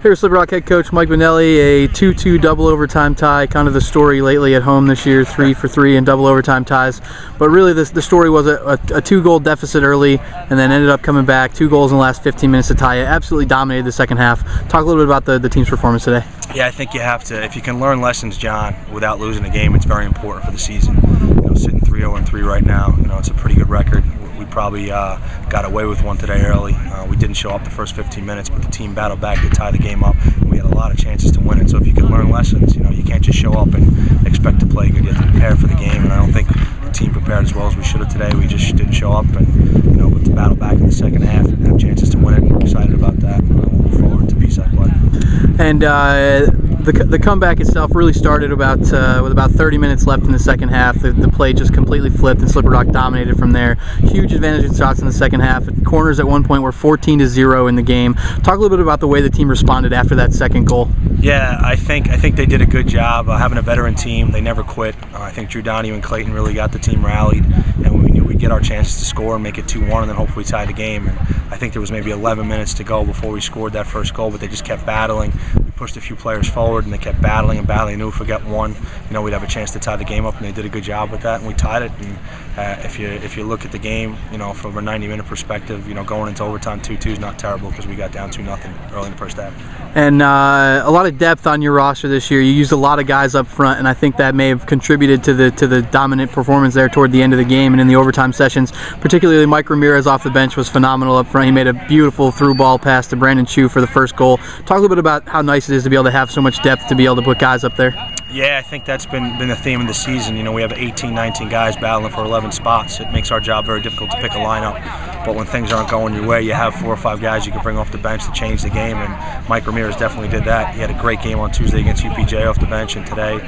Here's Slippery Rock head coach Mike Bonelli. A 2-2 double overtime tie, kind of the story lately at home this year, 3 for 3 in double overtime ties. But really the story was a 2-goal deficit early and then ended up coming back. 2 goals in the last 15 minutes to tie it. Absolutely dominated the second half. Talk a little bit about the team's performance today. Yeah, I think you have to. If you can learn lessons, John, without losing a game, it's very important for the season. Sitting 3-0-3 right now, it's a pretty good record. We probably got away with one today early. We didn't show up the first 15 minutes, but the team battled back to tie the game up. We had a lot of chances to win it. So if you can learn lessons, you can't just show up and expect to play good. You have to prepare for the game, and I don't think the team prepared as well as we should have today. We just didn't show up, and but to battle back in the second half and have chances to win it, we're excited about that. We'll move forward to PSAC play. And the comeback itself really started with about 30 minutes left in the second half. The play just completely flipped and Slippery Rock dominated from there. Huge advantage in shots in the second half. Corners at one point were 14-0 in the game. Talk a little bit about the way the team responded after that second goal. Yeah, I think they did a good job having a veteran team. They never quit. I think Drew Donahue and Clayton really got the team rallied, and we knew we'd get our chances to score and make it 2-1 and then hopefully tie the game. And I think there was maybe 11 minutes to go before we scored that first goal, but they just kept battling. We pushed a few players forward and they kept battling and battling. I knew if we got one, we'd have a chance to tie the game up, and they did a good job with that, and we tied it. And if you look at the game, from a 90-minute perspective, going into overtime 2-2 is not terrible because we got down 2-0 early in the first half. And a lot of depth on your roster this year. You used a lot of guys up front, and I think that may have contributed to the dominant performance there toward the end of the game and in the overtime sessions. Particularly Mike Ramirez off the bench was phenomenal up front. He made a beautiful through ball pass to Brandon Chu for the first goal. Talk a little bit about how nice it is to be able to have so much depth to be able to put guys up there. Yeah, I think that's been the theme of the season. We have 18, 19 guys battling for 11 spots. It makes our job very difficult to pick a lineup. But when things aren't going your way, you have 4 or 5 guys you can bring off the bench to change the game. And Mike Ramirez definitely did that. He had a great game on Tuesday against UPJ off the bench, and today,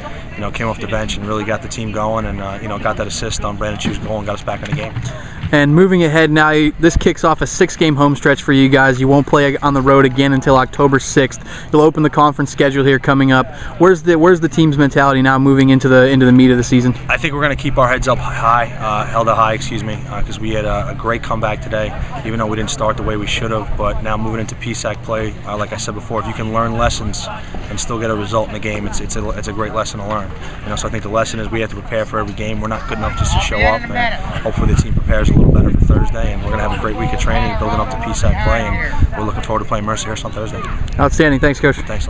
came off the bench and really got the team going, and got that assist on Brandon Chu's goal and got us back in the game. And moving ahead now, this kicks off a 6-game home stretch for you guys. You won't play on the road again until October 6th. You'll open the conference schedule here coming up. Where's the team's mentality now moving into the meat of the season? I think we're going to keep our heads up high, held up high, because we had a great comeback today, even though we didn't start the way we should have. But now moving into PSAC play, like I said before, if you can learn lessons and still get a result in the game, it's a great lesson to learn. So I think the lesson is we have to prepare for every game. We're not good enough just to show up, and hopefully the team prepares a little better for Thursday, and we're going to have a great week of training building up to PSAC play, and we're looking forward to playing Mercyhurst on Thursday. Outstanding. Thanks, Coach. Thanks.